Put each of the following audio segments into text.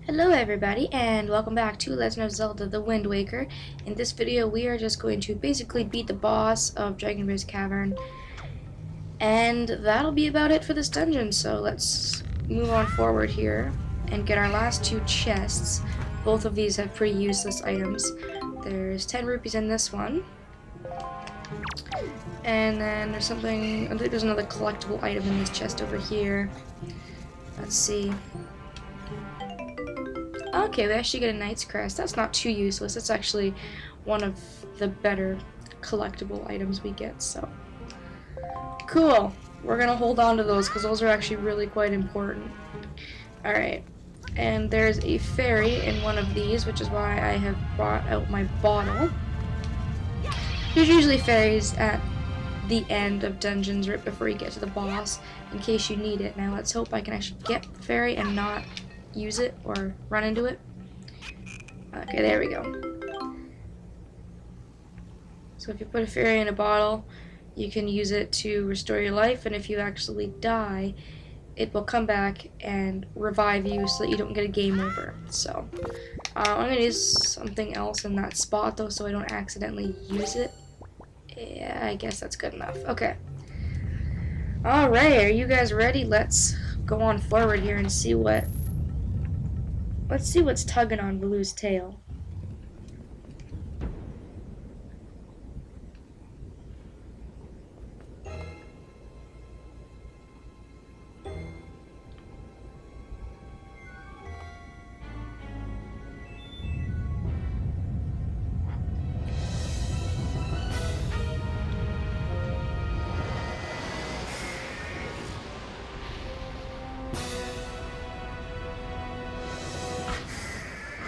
Hello everybody, and welcome back to Legend of Zelda The Wind Waker. In this video we are just going to basically beat the boss of Dragon Roost Cavern, and that'll be about it for this dungeon. So let's move on forward here and get our last two chests. Both of these have pretty useless items. There's 10 rupees in this one, and then there's something, I think there's another collectible item in this chest over here. Let's see. Okay, we actually get a Knight's Crest. That's not too useless. It's actually one of the better collectible items we get, so. Cool. We're gonna hold on to those because those are actually really quite important. Alright. And there's a fairy in one of these, which is why I have brought out my bottle. There's usually fairies at the end of dungeons right before you get to the boss, in case you need it. Now let's hope I can actually get the fairy and not use it or run into it. Okay, there we go. So if you put a fairy in a bottle, you can use it to restore your life, and if you actually die, it will come back and revive you so that you don't get a game over. So I'm gonna use something else in that spot though, so I don't accidentally use it. Yeah, I guess that's good enough. Okay. Alright, are you guys ready? Let's go on forward here and see what. Let's see what's tugging on Valoo's tail.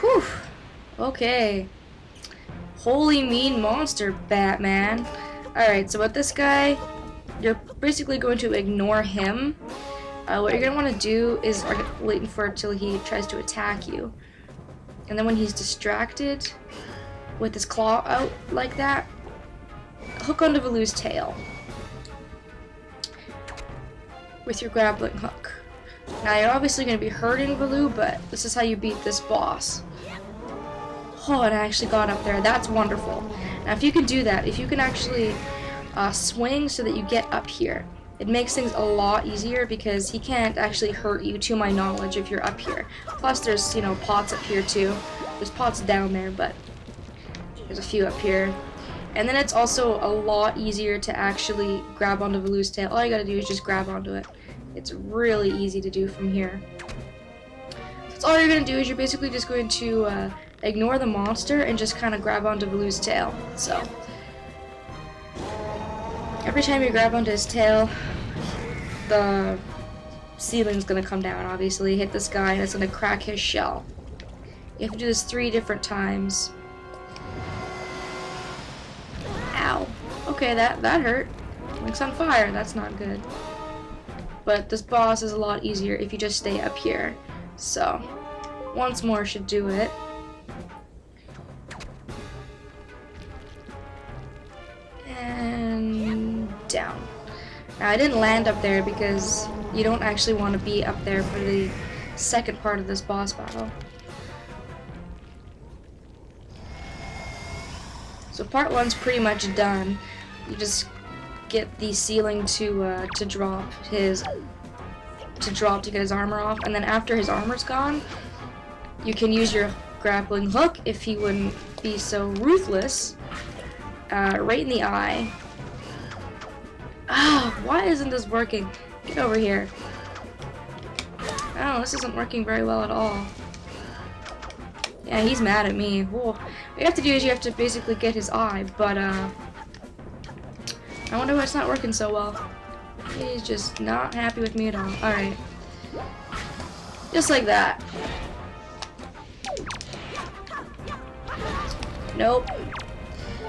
Whew. Okay. Holy mean monster, Batman. Alright, so with this guy, you're basically going to ignore him. What you're going to want to do is wait for it till he tries to attack you. And then when he's distracted with his claw out like that, hook onto Valoo's tail with your grappling hook. Now you're obviously going to be hurting Valoo, but this is how you beat this boss. Oh, and I actually got up there. That's wonderful. Now if you can do that, if you can actually swing so that you get up here, it makes things a lot easier because he can't actually hurt you, to my knowledge, if you're up here. Plus there's, you know, pots up here too. There's pots down there, but there's a few up here. And then it's also a lot easier to actually grab onto Valoo's tail. All you gotta do is just grab onto it. It's really easy to do from here. So all you're gonna do is you're basically just going to ignore the monster and just kind of grab onto Valoo's tail. So every time you grab onto his tail, the ceiling's gonna come down, obviously, hit this guy, and it's gonna crack his shell. You have to do this 3 different times. Ow. Okay, that hurt. Link's on fire. That's not good. But this boss is a lot easier if you just stay up here. So once more should do it. And down. Now I didn't land up there because you don't actually want to be up there for the second part of this boss battle. So part 1's pretty much done. You just get the ceiling to drop to get his armor off, and then after his armor's gone, you can use your grappling hook if he wouldn't be so ruthless. Right in the eye. Ah, why isn't this working? Get over here. Oh, this isn't working very well at all. Yeah, he's mad at me. Whoa. What you have to do is you have to basically get his eye, but I wonder why it's not working so well. He's just not happy with me at all. Alright. Just like that. Nope.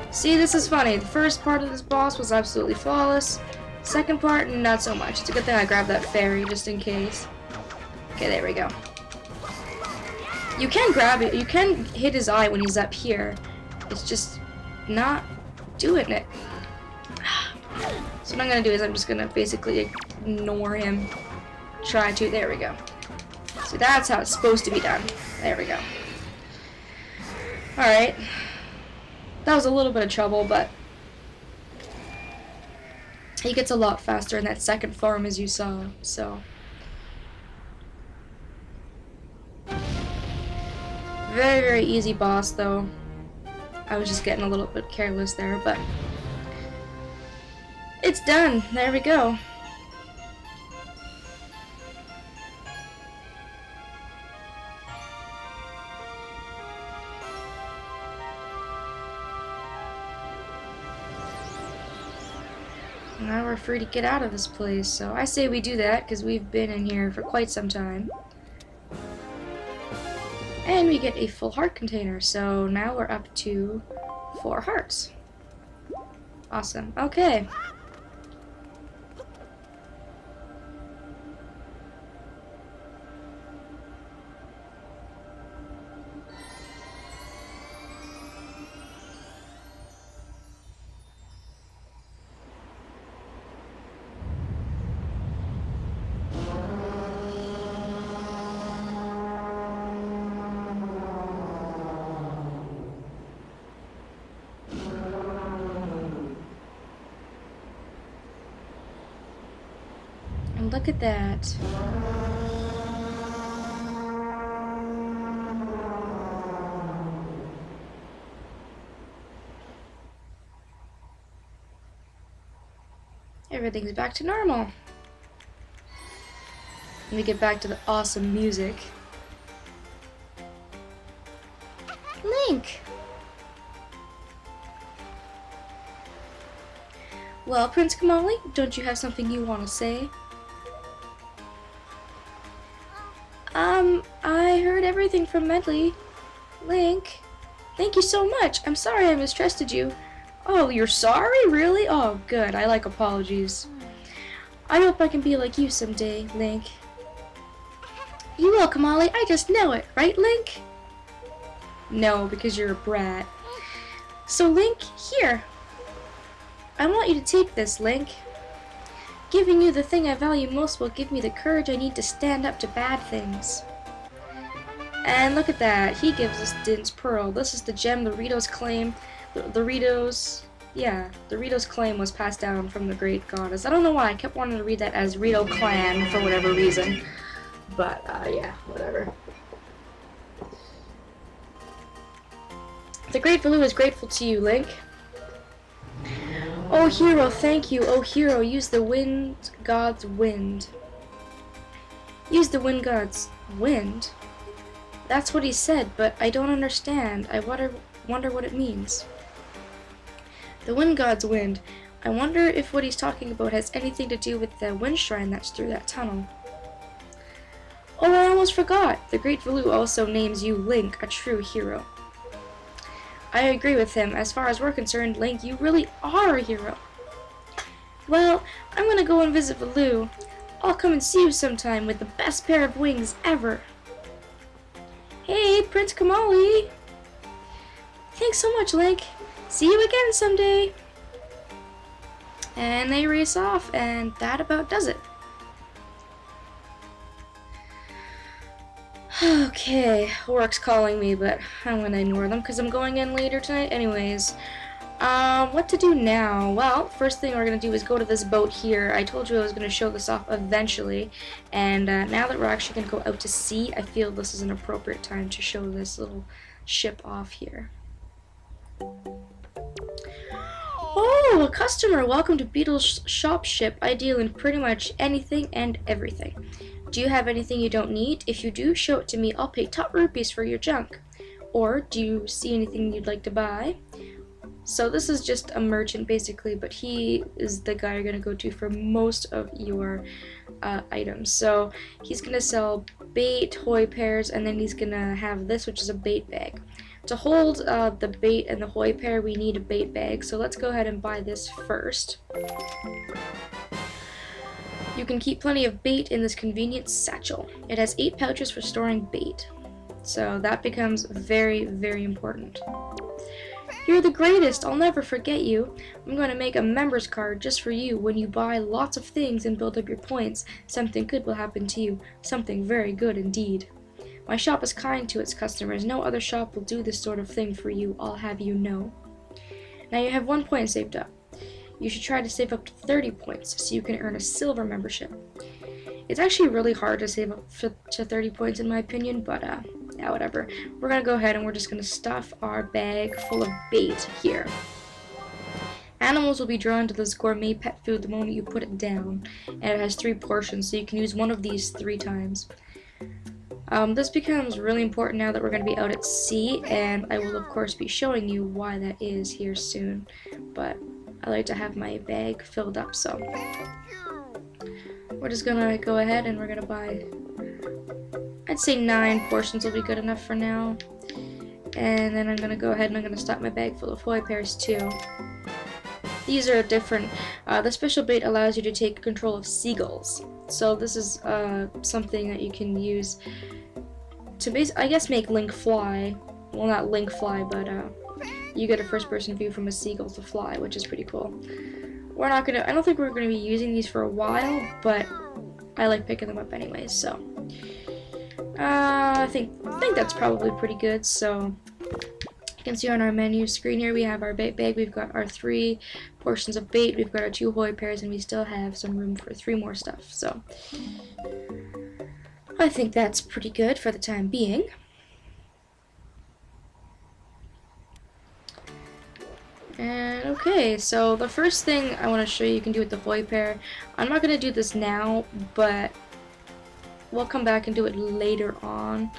See, this is funny. The first part of this boss was absolutely flawless. Second part, not so much. It's a good thing I grabbed that fairy just in case. Okay, there we go. You can grab it. You can hit his eye when he's up here. It's just not doing it. So what I'm going to do is I'm just going to basically ignore him. Try to. There we go. See, that's how it's supposed to be done. There we go. Alright. That was a little bit of trouble, but he gets a lot faster in that second form, as you saw, so. Very, very easy boss, though. I was just getting a little bit careless there, but it's done. There we go. Now we're free to get out of this place, so I say we do that because we've been in here for quite some time. And we get a full heart container, so now we're up to 4 hearts. Awesome. Okay. And look at that. Everything's back to normal. Let me get back to the awesome music. Link! Well, Prince Komali, don't you have something you want to say? I heard everything from Medley. Link, thank you so much. I'm sorry I mistrusted you. Oh, you're sorry? Really? Oh, good. I like apologies. I hope I can be like you someday, Link. You will, Komali. I just know it. Right, Link? No, because you're a brat. So, Link, here. I want you to take this, Link. Giving you the thing I value most will give me the courage I need to stand up to bad things. And look at that. He gives us Din's Pearl. This is the gem the Rito's claim. The Rito's claim was passed down from the great goddess. I don't know why. I kept wanting to read that as Rito clan for whatever reason. But, yeah, whatever. The great Valoo is grateful to you, Link. Oh, hero, thank you. Oh, hero, use the wind god's wind. Use the wind god's wind? That's what he said, but I don't understand. I wonder what it means. The wind god's wind. I wonder if what he's talking about has anything to do with the wind shrine that's through that tunnel. Oh, I almost forgot. The great Valoo also names you Link, a true hero. I agree with him. As far as we're concerned, Link, you really are a hero. Well, I'm gonna go and visit Valoo. I'll come and see you sometime with the best pair of wings ever. Hey, Prince Komali. Thanks so much, Link. See you again someday. And they race off, and that about does it. Okay, work's calling me, but I'm gonna ignore them because I'm going in later tonight anyways. What to do now? Well, first thing we're gonna do is go to this boat here. I told you I was gonna show this off eventually, and now that we're actually gonna go out to sea, I feel this is an appropriate time to show this little ship off here. Oh, a customer! Welcome to Beedle's shop ship. I deal in pretty much anything and everything. Do you have anything you don't need? If you do, show it to me. I'll pay top rupees for your junk. Or, do you see anything you'd like to buy? So this is just a merchant basically, but he is the guy you're going to go to for most of your items. So he's going to sell bait, hoy pairs, and then he's going to have this, which is a bait bag. To hold the bait and the hoy pair, we need a bait bag. So let's go ahead and buy this first. You can keep plenty of bait in this convenient satchel. It has 8 pouches for storing bait. So that becomes very, very important. You're the greatest. I'll never forget you. I'm going to make a members card just for you. When you buy lots of things and build up your points, something good will happen to you. Something very good indeed. My shop is kind to its customers. No other shop will do this sort of thing for you, I'll have you know. Now you have 1 point saved up. You should try to save up to 30 points so you can earn a silver membership. It's actually really hard to save up to 30 points in my opinion, but yeah, whatever. We're gonna go ahead and we're just gonna stuff our bag full of bait here. Animals will be drawn to this gourmet pet food the moment you put it down, and it has 3 portions, so you can use one of these 3 times. This becomes really important now that we're going to be out at sea, and I will of course be showing you why that is here soon, but I like to have my bag filled up, so we're just gonna go ahead and we're gonna buy, I'd say 9 portions will be good enough for now, and then I'm gonna go ahead and I'm gonna stock my bag full of foil pairs too. These are different. The special bait allows you to take control of seagulls, so this is something that you can use to I guess make Link fly. Well, not Link fly, but you get a first-person view from a seagull to fly, which is pretty cool. We're not gonna. I don't think we're gonna be using these for a while, but I like picking them up anyways. So I think that's probably pretty good. So you can see on our menu screen here we have our bait bag. We've got our 3 portions of bait. We've got our 2 hoy pairs, and we still have some room for 3 more stuff. So I think that's pretty good for the time being. And okay, so the first thing I want to show you can do with the hoy pair, I'm not going to do this now, but we'll come back and do it later on.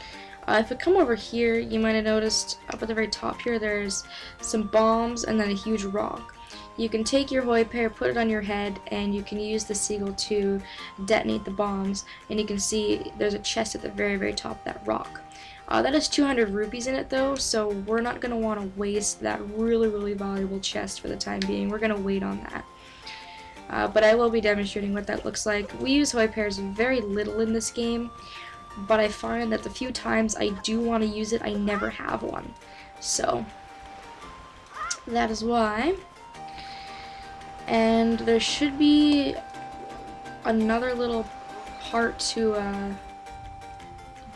If we come over here, you might have noticed up at the very top here there's some bombs and then a huge rock. You can take your hoy pair, put it on your head, and you can use the seagull to detonate the bombs, and you can see there's a chest at the very, very top of that rock. That has 200 rupees in it though, so we're not going to want to waste that really, really valuable chest for the time being. We're going to wait on that. But I will be demonstrating what that looks like. We use hoy pairs very little in this game, but I find that the few times I do want to use it, I never have one. So that is why. And there should be another little part to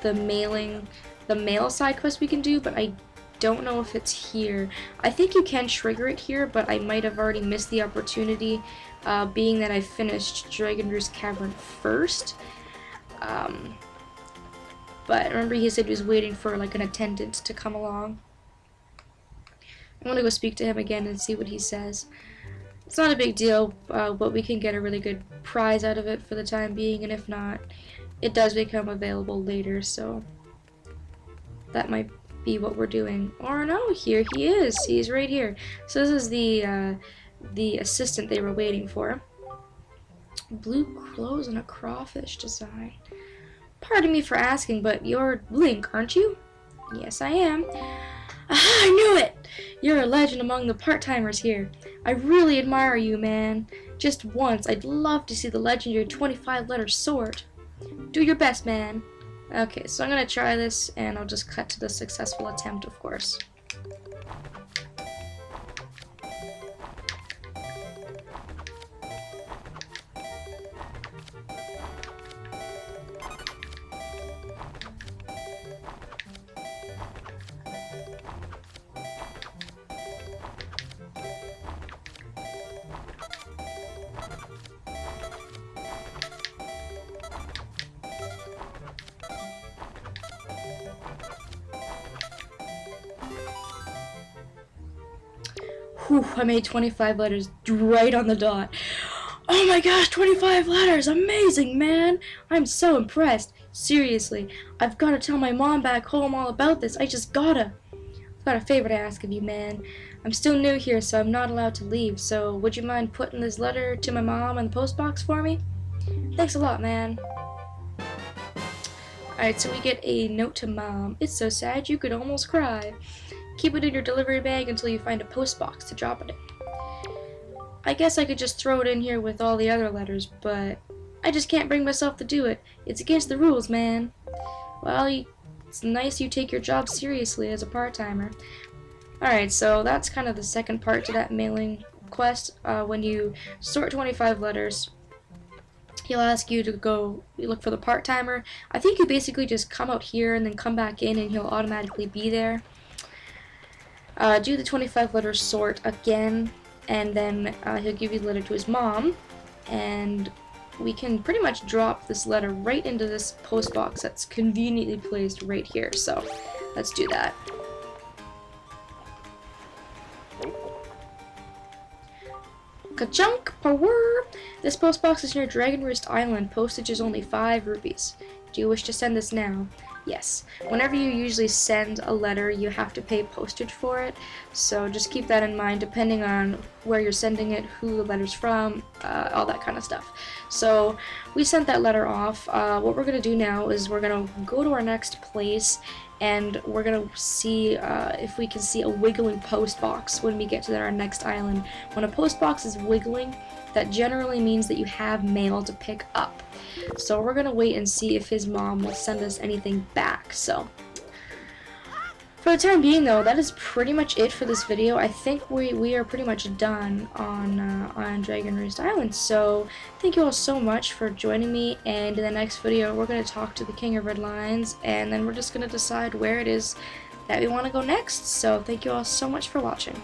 the mail side quest we can do, but I don't know if it's here. I think you can trigger it here, but I might have already missed the opportunity, being that I finished Dragon Roost Cavern first. But remember he said he was waiting for like an attendant to come along. I'm gonna go speak to him again and see what he says. It's not a big deal, but we can get a really good prize out of it for the time being, and if not, it does become available later, so that might be what we're doing. Or no, here he is. He's right here. So this is the assistant they were waiting for. Blue clothes and a crawfish design. Pardon me for asking, but you're Link, aren't you? Yes, I am. Aha, I knew it! You're a legend among the part-timers here. I really admire you, man. Just once, I'd love to see the legendary 25-letter sword. Do your best, man. Okay, so I'm gonna try this, and I'll just cut to the successful attempt, of course. Whew, I made 25 letters right on the dot. Oh my gosh, 25 letters! Amazing, man! I'm so impressed. Seriously, I've got to tell my mom back home all about this. I just gotta. I've got a favor to ask of you, man. I'm still new here, so I'm not allowed to leave. So would you mind putting this letter to my mom in the post box for me? Thanks a lot, man. Alright, so we get a note to Mom. It's so sad you could almost cry. Keep it in your delivery bag until you find a post box to drop it in. I guess I could just throw it in here with all the other letters, but I just can't bring myself to do it. It's against the rules, man. Well, it's nice you take your job seriously as a part-timer. Alright, so that's kind of the second part to that mailing quest. When you sort 25 letters, he'll ask you to go look for the part-timer. I think you basically just come out here and then come back in and he'll automatically be there. Do the 25 letter sort again, and then he'll give you the letter to his mom, and we can pretty much drop this letter right into this post box that's conveniently placed right here. So let's do that. Ka-chunk power! This post box is near Dragon Roost Island. Postage is only 5 rupees. Do you wish to send this now? Yes. Whenever you usually send a letter, you have to pay postage for it. So just keep that in mind, depending on where you're sending it, who the letter's from, all that kind of stuff. So we sent that letter off. What we're going to do now is we're going to go to our next place, and we're going to see if we can see a wiggling post box when we get to our next island. When a post box is wiggling, that generally means that you have mail to pick up. So we're going to wait and see if his mom will send us anything back. So for the time being, though, that is pretty much it for this video. I think we are pretty much done on Dragon Roost Island. So thank you all so much for joining me, and in the next video we're going to talk to the King of Red Lions, and then we're just going to decide where it is that we want to go next. So thank you all so much for watching.